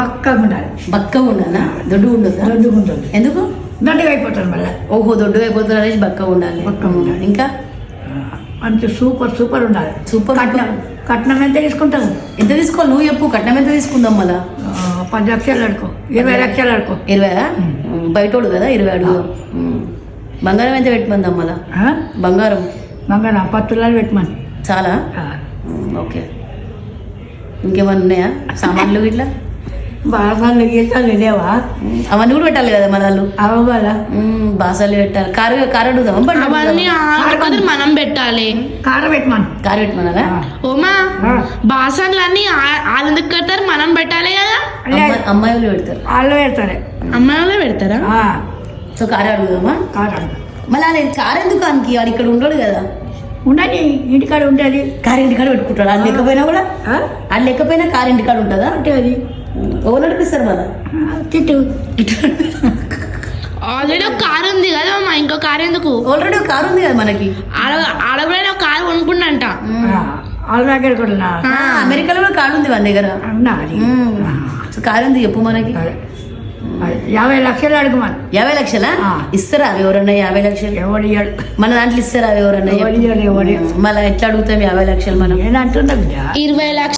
బక్కగా ఉండాలి. బక్కగా ఉండాలా? దొడ్డుగా ఉండదా? దొడ్డుగా ఉంటుంది. ఎందుకు? దొడ్డుగా అయిపోతాను మళ్ళీ. ఓహో, దొడ్డుగా అయిపోతున్నారు అనేసి బక్కగా ఉండాలి. బక్కగా ఉండాలి. ఇంకా మంచి సూపర్ ఉండాలి. సూపర్. కట్నం ఎంత తీసుకుంటావు? ఎంత తీసుకోవాలి నువ్వు చెప్పు. కట్నం ఎంత తీసుకుందాం మళ్ళా? 10 లక్షలు అడుకో, 20 లక్షలు అడుకో. 20? బయటోడు కదా 20 అడుగు. బంగారం ఎంత పెట్టమందాం మళ్ళా? బంగారం 10 తులాలు పెట్టమని. చాలా? ఓకే. ఇంకేమన్నా ఉన్నాయా సామాన్లు ఇట్లా? బాసాలు గీసాలు లేవా? అవన్నీ కూడా పెట్టాలి కదా మన వాళ్ళు. అవ్వాలా? బాసాలు పెట్టాలి. కారు అడుగుదాం. అవన్నీ ఆడుకోదు మనం పెట్టాలి. కార పెట్టమని. కారు పెట్టమనాలా? ఓమా బాసన్లన్నీ వాళ్ళు ఎందుకు కడతారు? మనం పెట్టాలి కదా. అమ్మాయి వాళ్ళు పెడతారు. వాళ్ళు పెడతారే. అమ్మాయి వాళ్ళే పెడతారా? సో కారు అడుగుదామా? కారు అడుగు. మళ్ళీ ఆయన కారు ఎందుకు ఆయనకి? వాడు ఇక్కడ ఉండడు కదా. ఉండని ఇంటికాడ ఉంటుంది. కారు ఇంటికాడ పెట్టుకుంటాడు. అది లేకపోయినా కూడా? అది లేకపోయినా కారు ఇంటికాడ ఉంటుందా? ఉంటుంది. ఎవరు నడిపిస్తారు మళ్ళా? తిట్టు. ఆల్రెడీ ఒక కారు ఉంది కదా అమ్మా, ఇంకో కారు ఎందుకు? ఆల్రెడీ ఒక కారు ఉంది కదా మనకి. ఆడబడిన ఒక కారు కొనుక్కుండంట. వాళ్ళ దగ్గర కూడా అమెరికాలో కూడా కారు ఉంది మన దగ్గర. సో కారు ఉంది చెప్పు మనకి. 50 లక్షలు అడుగుమని. 50 లక్షలా? ఇస్తారా అవి ఎవరన్నా 50 లక్షలు? ఎవడు ఇయ్యాడు. మన దాంట్లో ఇస్తారా అవి ఎవరన్నా? ఎవడు ఇయ్యాడు. మళ్ళీ ఎట్లా అడుగుతాం 50 లక్షలు మనం? నేనంటున్నా 20 లక్షలు